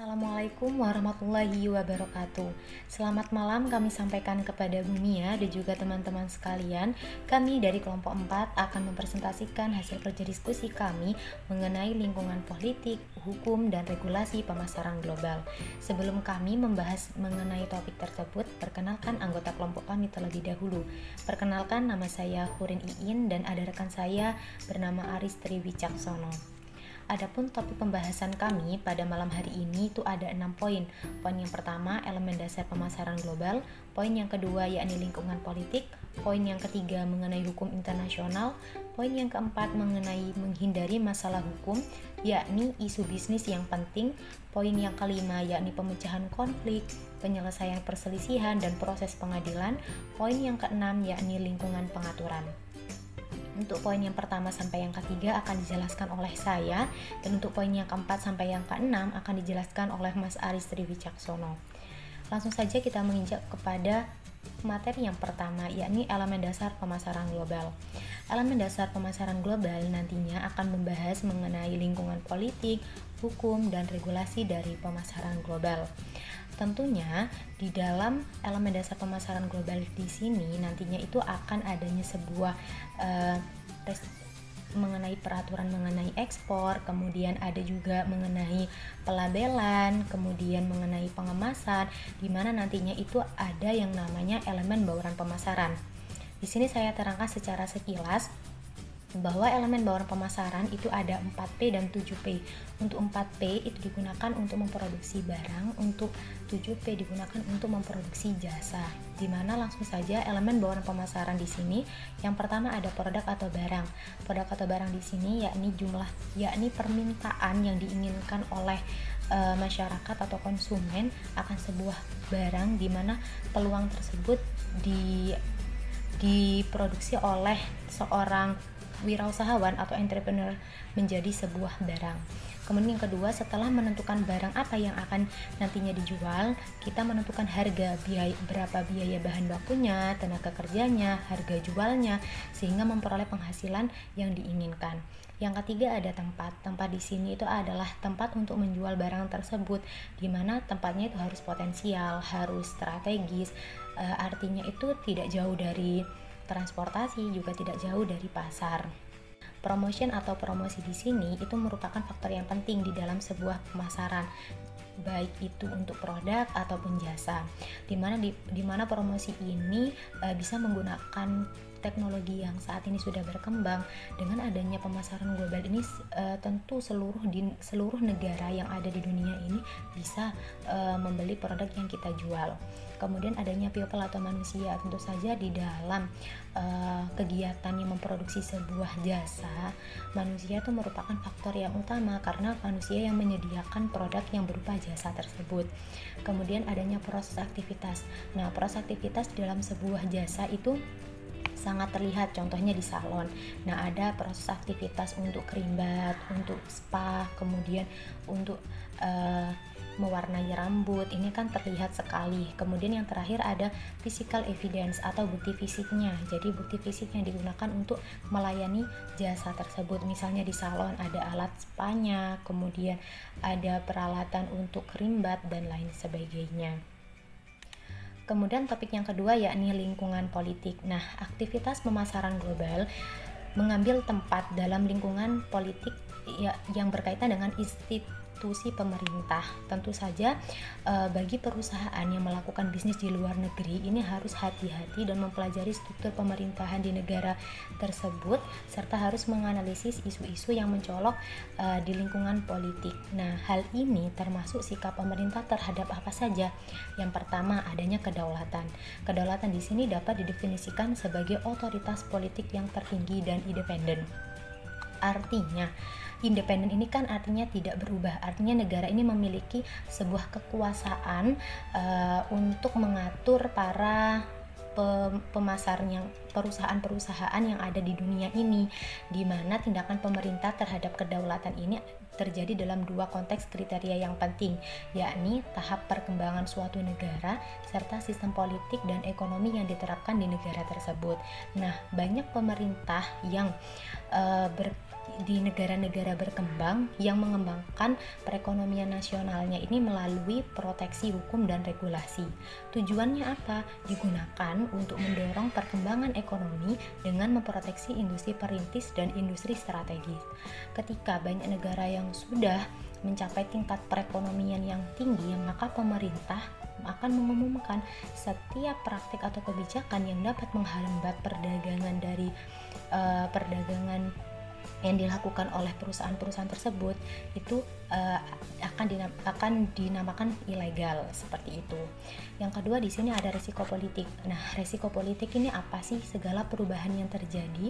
Assalamualaikum warahmatullahi wabarakatuh. Selamat malam kami sampaikan kepada Bumia dan juga teman-teman sekalian. Kami dari kelompok 4 akan mempresentasikan hasil kerja diskusi kami mengenai lingkungan politik, hukum, dan regulasi pemasaran global. Sebelum kami membahas mengenai topik tersebut, perkenalkan anggota kelompok kami terlebih dahulu. Perkenalkan, nama saya Hurin Iin dan ada rekan saya bernama Aris Tri Wicaksono. Adapun topik pembahasan kami pada malam hari ini itu ada 6 poin. Poin yang pertama, elemen dasar pemasaran global. Poin yang kedua, yakni lingkungan politik. Poin yang ketiga, mengenai hukum internasional. Poin yang keempat, mengenai menghindari masalah hukum, yakni isu bisnis yang penting. Poin yang kelima, yakni pemecahan konflik, penyelesaian perselisihan, dan proses pengadilan. Poin yang keenam, yakni lingkungan pengaturan. Untuk poin yang pertama sampai yang ketiga akan dijelaskan oleh saya, dan untuk poin yang keempat sampai yang keenam akan dijelaskan oleh Mas Aris Tri Wicaksono. Langsung saja kita menginjak kepada materi yang pertama, yakni elemen dasar pemasaran global. Elemen dasar pemasaran global nantinya akan membahas mengenai lingkungan politik, hukum, dan regulasi dari pemasaran global. Tentunya di dalam elemen dasar pemasaran global di sini nantinya itu akan adanya sebuah mengenai peraturan mengenai ekspor, kemudian ada juga mengenai pelabelan, kemudian mengenai pengemasan, di mana nantinya itu ada yang namanya elemen bauran pemasaran. Di sini saya terangkan secara sekilas bahwa elemen bauran pemasaran itu ada 4P dan 7P. Untuk 4P itu digunakan untuk memproduksi barang, untuk 7P digunakan untuk memproduksi jasa. Di mana langsung saja elemen bauran pemasaran di sini yang pertama ada produk atau barang. Produk atau barang di sini yakni permintaan yang diinginkan oleh masyarakat atau konsumen akan sebuah barang, di mana peluang tersebut diproduksi oleh seorang wirausahawan atau entrepreneur menjadi sebuah barang. Kemudian yang kedua, setelah menentukan barang apa yang akan nantinya dijual, kita menentukan harga, berapa biaya bahan bakunya, tenaga kerjanya, harga jualnya, sehingga memperoleh penghasilan yang diinginkan. Yang ketiga ada tempat. Tempat di sini itu adalah tempat untuk menjual barang tersebut, di mana tempatnya itu harus potensial, harus strategis, artinya itu tidak jauh dari transportasi, juga tidak jauh dari pasar. Promotion atau promosi di sini itu merupakan faktor yang penting di dalam sebuah pemasaran, baik itu untuk produk ataupun jasa. Di mana promosi ini bisa menggunakan teknologi yang saat ini sudah berkembang. Dengan adanya pemasaran global ini, tentu seluruh negara yang ada di dunia ini bisa membeli produk yang kita jual. Kemudian adanya people atau manusia, tentu saja di dalam kegiatan yang memproduksi sebuah jasa, manusia itu merupakan faktor yang utama karena manusia yang menyediakan produk yang berupa jasa tersebut. Kemudian adanya proses aktivitas. Nah, proses aktivitas dalam sebuah jasa itu sangat terlihat, contohnya di salon. Nah, ada proses aktivitas untuk kerimbat, untuk spa, kemudian untuk mewarnai rambut, ini kan terlihat sekali. Kemudian yang terakhir ada physical evidence atau bukti fisiknya. Jadi bukti fisik yang digunakan untuk melayani jasa tersebut. Misalnya di salon ada alat spanya, kemudian ada peralatan untuk kerimbat dan lain sebagainya. Kemudian topik yang kedua yakni lingkungan politik. Nah, aktivitas pemasaran global mengambil tempat dalam lingkungan politik yang berkaitan dengan institusi pemerintah. Tentu saja bagi perusahaan yang melakukan bisnis di luar negeri ini harus hati-hati dan mempelajari struktur pemerintahan di negara tersebut, serta harus menganalisis isu-isu yang mencolok di lingkungan politik. Nah, hal ini termasuk sikap pemerintah terhadap apa saja. Yang pertama, adanya kedaulatan. Kedaulatan di sini dapat didefinisikan sebagai otoritas politik yang tertinggi dan independen. Artinya, independen ini kan artinya tidak berubah. Artinya negara ini memiliki sebuah kekuasaan untuk mengatur para perusahaan-perusahaan yang ada di dunia ini, di mana tindakan pemerintah terhadap kedaulatan ini terjadi dalam dua konteks kriteria yang penting, yakni tahap perkembangan suatu negara serta sistem politik dan ekonomi yang diterapkan di negara tersebut. Nah, banyak pemerintah yang di negara-negara berkembang yang mengembangkan perekonomian nasionalnya ini melalui proteksi hukum dan regulasi. Tujuannya apa? Digunakan untuk mendorong perkembangan ekonomi dengan memproteksi industri perintis dan industri strategis. Ketika banyak negara yang sudah mencapai tingkat perekonomian yang tinggi, maka pemerintah akan mengumumkan setiap praktik atau kebijakan yang dapat menghambat perdagangan yang dilakukan oleh perusahaan-perusahaan tersebut itu akan dinamakan ilegal, seperti itu. Yang kedua, di sini ada risiko politik. Nah, risiko politik ini apa sih? Segala perubahan yang terjadi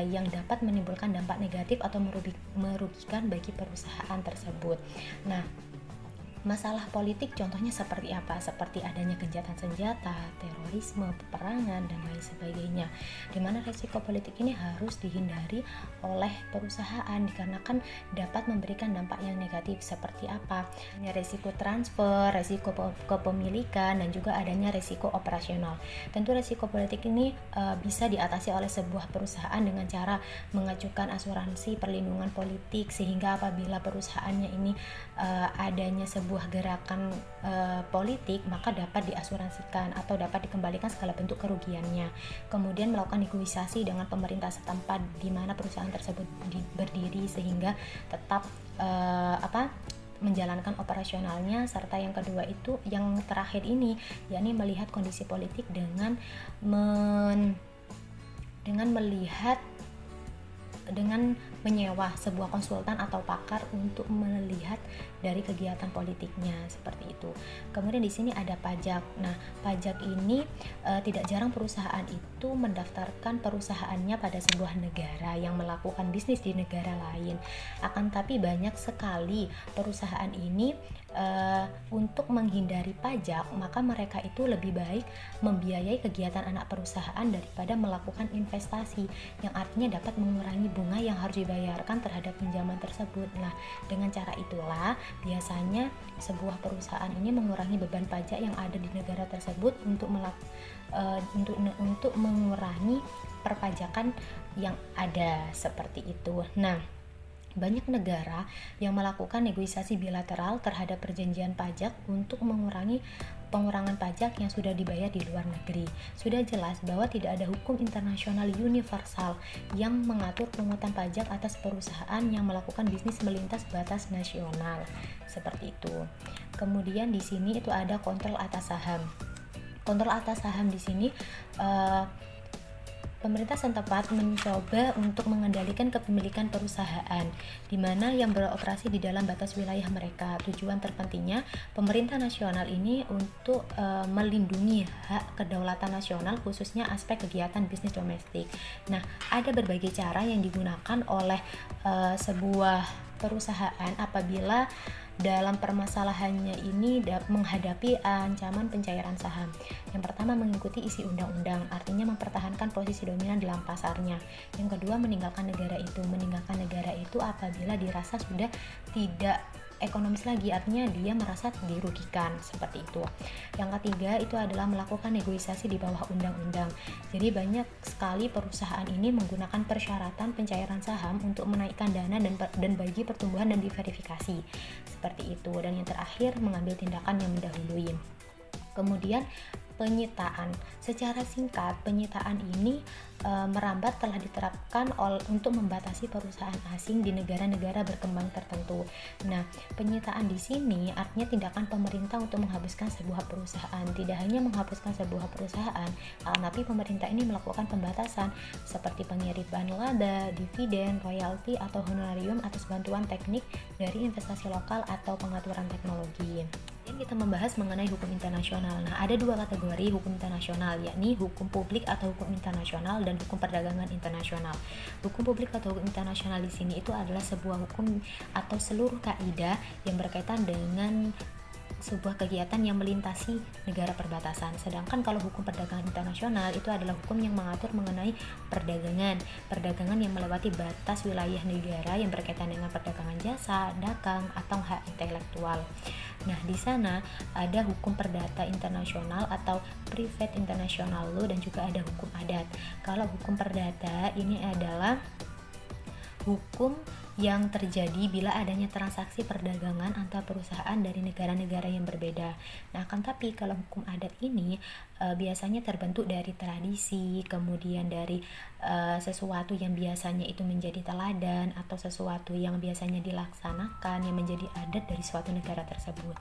yang dapat menimbulkan dampak negatif atau merugikan bagi perusahaan tersebut. Nah, masalah politik contohnya seperti apa? Seperti adanya gencatan senjata, terorisme, peperangan, dan lain sebagainya. Di mana risiko politik ini harus dihindari oleh perusahaan dikarenakan dapat memberikan dampak yang negatif. Seperti apa? Risiko transfer, risiko kepemilikan, dan juga adanya risiko operasional. Tentu risiko politik ini bisa diatasi oleh sebuah perusahaan dengan cara mengajukan asuransi perlindungan politik, sehingga apabila perusahaannya ini adanya sebuah gerakan politik, maka dapat diasuransikan atau dapat dikembalikan segala bentuk kerugiannya. Kemudian melakukan negosiasi dengan pemerintah setempat di mana perusahaan tersebut berdiri sehingga tetap menjalankan operasionalnya. Serta yang kedua itu, yang terakhir ini, yakni melihat kondisi politik dengan menyewa sebuah konsultan atau pakar untuk melihat dari kegiatan politiknya, seperti itu. Kemudian di sini ada pajak. Nah, pajak ini tidak jarang perusahaan itu mendaftarkan perusahaannya pada sebuah negara yang melakukan bisnis di negara lain. Akan tapi banyak sekali perusahaan ini untuk menghindari pajak, maka mereka itu lebih baik membiayai kegiatan anak perusahaan daripada melakukan investasi, yang artinya dapat mengurangi bunga yang harus dibayarkan terhadap pinjaman tersebut. Nah, dengan cara itulah biasanya sebuah perusahaan ini mengurangi beban pajak yang ada di negara tersebut untuk mengurangi perpajakan yang ada, seperti itu. Nah, banyak negara yang melakukan negosiasi bilateral terhadap perjanjian pajak untuk mengurangi pengurangan pajak yang sudah dibayar di luar negeri. Sudah jelas bahwa tidak ada hukum internasional universal yang mengatur pungutan pajak atas perusahaan yang melakukan bisnis melintas batas nasional, seperti itu. Kemudian di sini itu ada kontrol atas saham. Kontrol atas saham di sini pemerintah setempat mencoba untuk mengendalikan kepemilikan perusahaan di mana yang beroperasi di dalam batas wilayah mereka. Tujuan terpentingnya pemerintah nasional ini untuk melindungi hak kedaulatan nasional, khususnya aspek kegiatan bisnis domestik. Nah, ada berbagai cara yang digunakan oleh sebuah perusahaan apabila dalam permasalahannya ini menghadapi ancaman pencairan saham. Yang pertama, mengikuti isi undang-undang, artinya mempertahankan posisi dominan dalam pasarnya. Yang kedua, meninggalkan negara itu. Meninggalkan negara itu apabila dirasa sudah tidak ekonomis lagi, artinya dia merasa dirugikan, seperti itu. Yang ketiga itu adalah melakukan negosiasi di bawah undang-undang. Jadi banyak sekali perusahaan ini menggunakan persyaratan pencairan saham untuk menaikkan dana dan bagi pertumbuhan dan diverifikasi, seperti itu. Dan yang terakhir, mengambil tindakan yang mendahului. Kemudian penyitaan. Secara singkat, penyitaan ini merambat telah diterapkan untuk membatasi perusahaan asing di negara-negara berkembang tertentu. Nah, penyitaan di sini artinya tindakan pemerintah untuk menghapuskan sebuah perusahaan. Tidak hanya menghapuskan sebuah perusahaan, tapi pemerintah ini melakukan pembatasan seperti pengiriman laba, dividen, royalti, atau honorarium atas bantuan teknik dari investasi lokal atau pengaturan teknologi. Kita membahas mengenai hukum internasional. Nah, ada dua kategori hukum internasional, yakni hukum publik atau hukum internasional dan hukum perdagangan internasional. Hukum publik atau hukum internasional di sini itu adalah sebuah hukum atau seluruh kaidah yang berkaitan dengan sebuah kegiatan yang melintasi negara perbatasan. Sedangkan kalau hukum perdagangan internasional itu adalah hukum yang mengatur mengenai perdagangan yang melewati batas wilayah negara yang berkaitan dengan perdagangan jasa, dagang, atau hak intelektual. Nah, di sana ada hukum perdata internasional atau private international law dan juga ada hukum adat. Kalau hukum perdata ini adalah hukum yang terjadi bila adanya transaksi perdagangan antar perusahaan dari negara-negara yang berbeda. Nah, akan tapi kalau hukum adat ini biasanya terbentuk dari tradisi, kemudian dari sesuatu yang biasanya itu menjadi teladan atau sesuatu yang biasanya dilaksanakan yang menjadi adat dari suatu negara tersebut.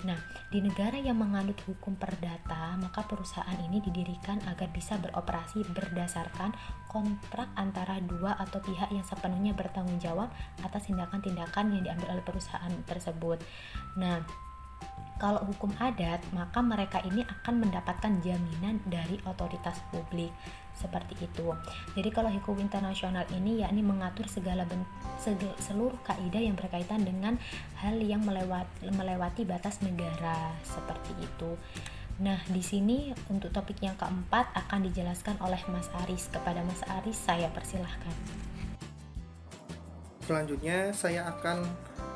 Nah, di negara yang menganut hukum perdata, maka perusahaan ini didirikan agar bisa beroperasi berdasarkan kontrak antara dua atau pihak yang sepenuhnya bertanggung jawab atas tindakan-tindakan yang diambil oleh perusahaan tersebut. Nah, kalau hukum adat, maka mereka ini akan mendapatkan jaminan dari otoritas publik. Seperti itu. Jadi kalau hukum internasional ini yakni mengatur seluruh kaidah yang berkaitan dengan hal yang melewati batas negara, seperti itu. Nah, di sini untuk topik yang keempat akan dijelaskan oleh Mas Aris. Kepada Mas Aris saya persilahkan. Selanjutnya saya akan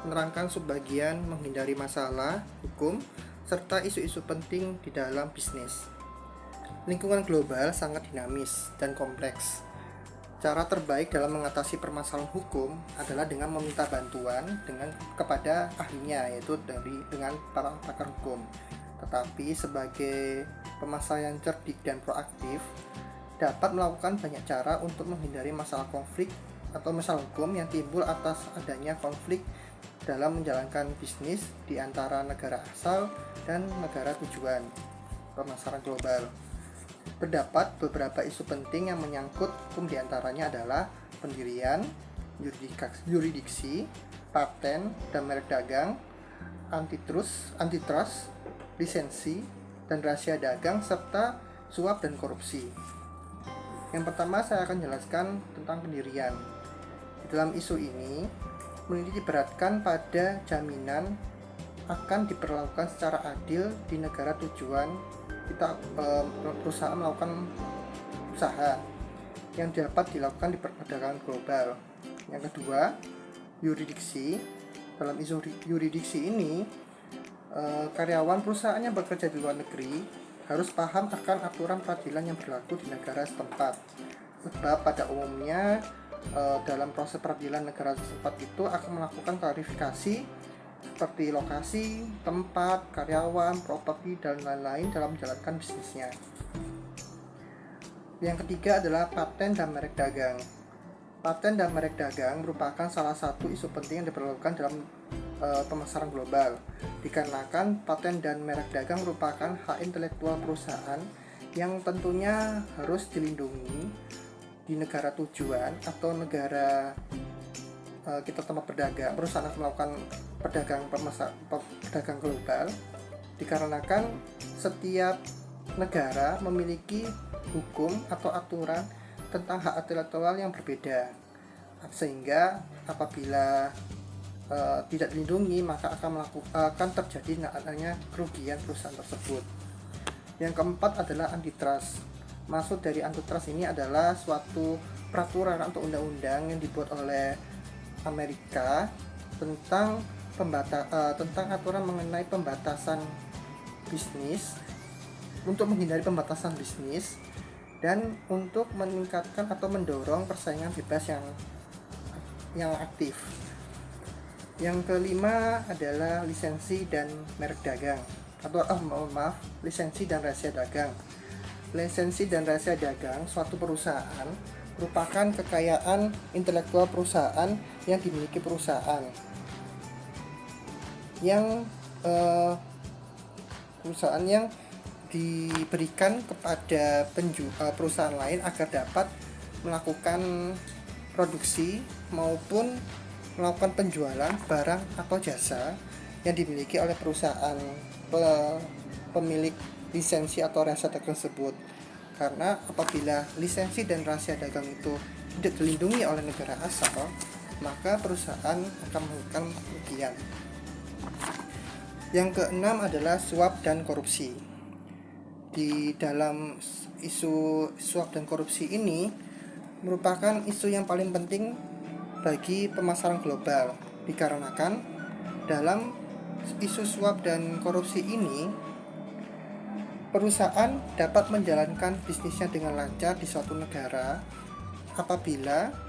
menerangkan subbagian menghindari masalah hukum serta isu-isu penting di dalam bisnis. Lingkungan global sangat dinamis dan kompleks. Cara terbaik dalam mengatasi permasalahan hukum adalah dengan meminta bantuan kepada ahlinya, yaitu dengan para pakar hukum. Tetapi sebagai pemasaran yang cerdik dan proaktif, dapat melakukan banyak cara untuk menghindari masalah konflik atau masalah hukum yang timbul atas adanya konflik dalam menjalankan bisnis di antara negara asal dan negara tujuan pemasaran global. Terdapat beberapa isu penting yang menyangkut hukum, diantaranya adalah pendirian, yurisdiksi, paten dan merek dagang, antitrust, lisensi, dan rahasia dagang, serta suap dan korupsi. Yang pertama saya akan jelaskan tentang pendirian. Di dalam isu ini, menitik beratkan pada jaminan akan diperlakukan secara adil di negara tujuan perusahaan melakukan usaha yang dapat dilakukan di perdagangan global. Yang kedua, yurisdiksi. Dalam isu yurisdiksi ini, karyawan perusahaan yang bekerja di luar negeri harus paham akan aturan peradilan yang berlaku di negara setempat. Sebab pada umumnya dalam proses peradilan negara setempat itu akan melakukan klarifikasi seperti lokasi, tempat, karyawan, properti, dan lain-lain dalam menjalankan bisnisnya. Yang ketiga adalah paten dan merek dagang. Paten dan merek dagang merupakan salah satu isu penting yang diperlukan dalam pemasaran global, dikarenakan paten dan merek dagang merupakan hak intelektual perusahaan yang tentunya harus dilindungi di negara tujuan atau negara kita tempat berdagang, perusahaan akan melakukan pedagang global, dikarenakan setiap negara memiliki hukum atau aturan tentang hak intelektual yang berbeda, sehingga apabila tidak dilindungi maka akan terjadi adanya kerugian perusahaan tersebut. Yang keempat adalah antitrust. Maksud dari antitrust ini adalah suatu peraturan atau undang-undang yang dibuat oleh Amerika tentang aturan mengenai pembatasan bisnis, untuk menghindari pembatasan bisnis dan untuk meningkatkan atau mendorong persaingan bebas yang aktif. Yang kelima adalah lisensi dan merek dagang lisensi dan rahasia dagang. Lisensi dan rahasia dagang suatu perusahaan merupakan kekayaan intelektual perusahaan yang dimiliki perusahaan yang diberikan kepada perusahaan lain agar dapat melakukan produksi maupun melakukan penjualan barang atau jasa yang dimiliki oleh perusahaan pemilik lisensi atau rahasia dagang tersebut. Karena apabila lisensi dan rahasia dagang itu tidak dilindungi oleh negara asal, maka perusahaan akan melakukan kerugian. Yang keenam adalah suap dan korupsi. Di dalam isu suap dan korupsi ini merupakan isu yang paling penting bagi pemasaran global, dikarenakan dalam isu suap dan korupsi ini perusahaan dapat menjalankan bisnisnya dengan lancar di suatu negara apabila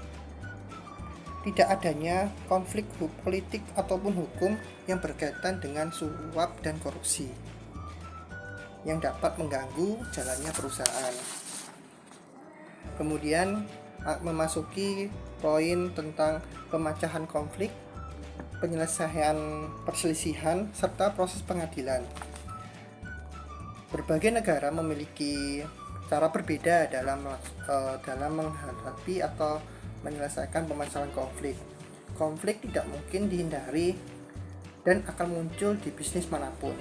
tidak adanya konflik politik ataupun hukum yang berkaitan dengan suap dan korupsi yang dapat mengganggu jalannya perusahaan. Kemudian memasuki poin tentang pemecahan konflik, penyelesaian perselisihan, serta proses pengadilan. Berbagai negara memiliki cara berbeda dalam menghadapi atau menyelesaikan permasalahan konflik. Konflik tidak mungkin dihindari dan akan muncul di bisnis manapun,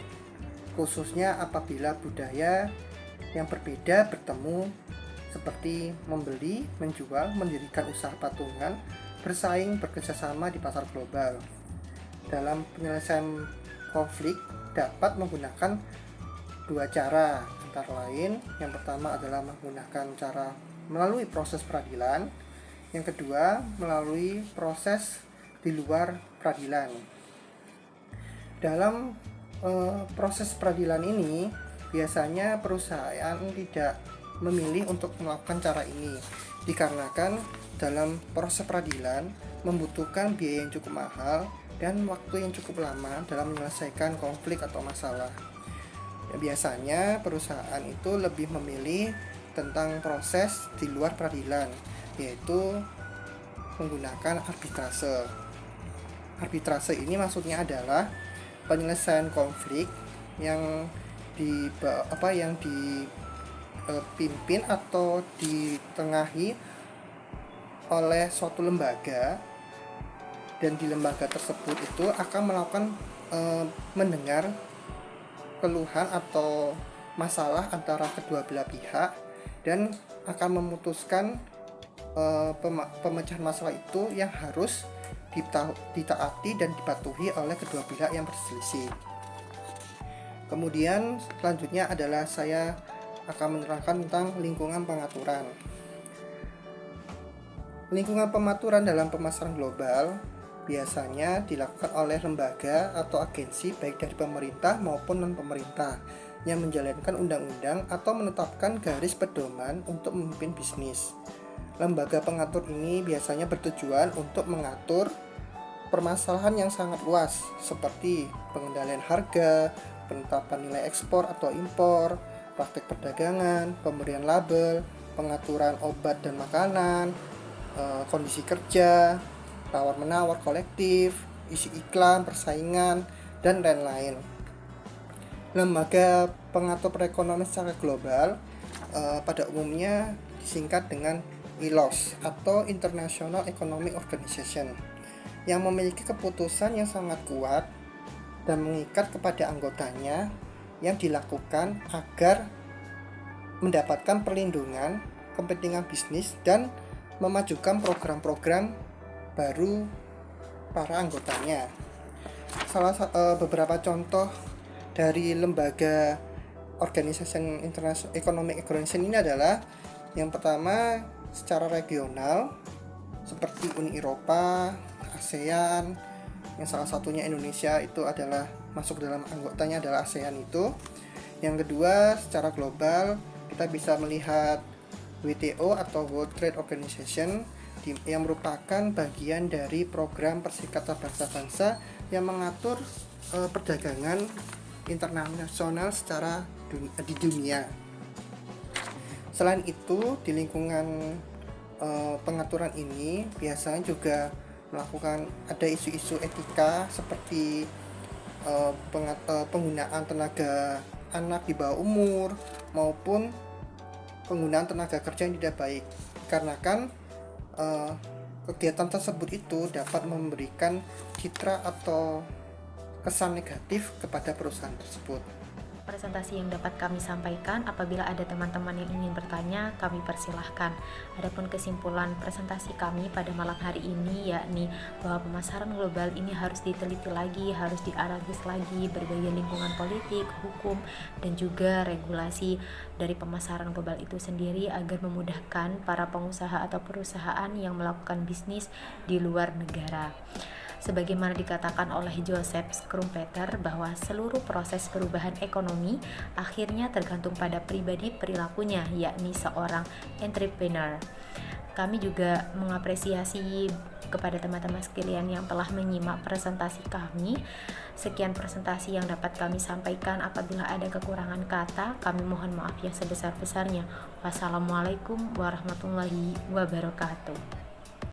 khususnya apabila budaya yang berbeda bertemu, seperti membeli, menjual, mendirikan usaha patungan, bersaing, bekerjasama di pasar global. Dalam penyelesaian konflik dapat menggunakan dua cara, antara lain yang pertama adalah menggunakan cara melalui proses peradilan, yang kedua melalui proses di luar peradilan. Dalam proses peradilan ini biasanya perusahaan tidak memilih untuk melakukan cara ini, dikarenakan dalam proses peradilan membutuhkan biaya yang cukup mahal dan waktu yang cukup lama dalam menyelesaikan konflik atau masalah. Biasanya perusahaan itu lebih memilih tentang proses di luar peradilan, yaitu menggunakan arbitrase. Arbitrase ini maksudnya adalah penyelesaian konflik yang dipimpin atau ditengahi oleh suatu lembaga, dan di lembaga tersebut itu akan melakukan mendengar keluhan atau masalah antara kedua belah pihak dan akan memutuskan pemecahan masalah itu yang harus ditaati dan dipatuhi oleh kedua pihak yang berselisih. Kemudian selanjutnya adalah saya akan menerangkan tentang lingkungan pengaturan. Lingkungan pengaturan dalam pemasaran global biasanya dilakukan oleh lembaga atau agensi baik dari pemerintah maupun non-pemerintah yang menjalankan undang-undang atau menetapkan garis pedoman untuk memimpin bisnis. Lembaga pengatur ini biasanya bertujuan untuk mengatur permasalahan yang sangat luas seperti pengendalian harga, penetapan nilai ekspor atau impor, praktik perdagangan, pemberian label, pengaturan obat dan makanan, kondisi kerja, tawar-menawar kolektif, isi iklan, persaingan, dan lain-lain. Lembaga pengatur perekonomian secara global pada umumnya disingkat dengan ILOS atau International Economic Organization, yang memiliki keputusan yang sangat kuat dan mengikat kepada anggotanya yang dilakukan agar mendapatkan perlindungan kepentingan bisnis dan memajukan program-program baru para anggotanya. Beberapa contoh dari lembaga Organization International Economic Organization ini adalah yang pertama secara regional seperti Uni Eropa, ASEAN, yang salah satunya Indonesia itu adalah masuk dalam anggotanya adalah ASEAN itu. Yang kedua secara global kita bisa melihat WTO atau World Trade Organization yang merupakan bagian dari program Perserikatan Bangsa-Bangsa yang mengatur perdagangan internasional secara di dunia. Selain itu, di lingkungan pengaturan ini biasanya juga melakukan ada isu-isu etika seperti penggunaan tenaga anak di bawah umur maupun penggunaan tenaga kerja yang tidak baik, karena kan kegiatan tersebut itu dapat memberikan citra atau kesan negatif kepada perusahaan tersebut. presentasi yang dapat kami sampaikan. Apabila ada teman-teman yang ingin bertanya, kami persilahkan. Adapun kesimpulan presentasi kami pada malam hari ini yakni bahwa pemasaran global ini harus diteliti lagi, harus dianalisis lagi berbagai lingkungan politik, hukum, dan juga regulasi dari pemasaran global itu sendiri agar memudahkan para pengusaha atau perusahaan yang melakukan bisnis di luar negara. Sebagaimana dikatakan oleh Joseph Schumpeter bahwa seluruh proses perubahan ekonomi akhirnya tergantung pada pribadi perilakunya, yakni seorang entrepreneur. Kami juga mengapresiasi kepada teman-teman sekalian yang telah menyimak presentasi kami. Sekian presentasi yang dapat kami sampaikan. Apabila ada kekurangan kata, kami mohon maaf yang sebesar-besarnya. Wassalamualaikum warahmatullahi wabarakatuh.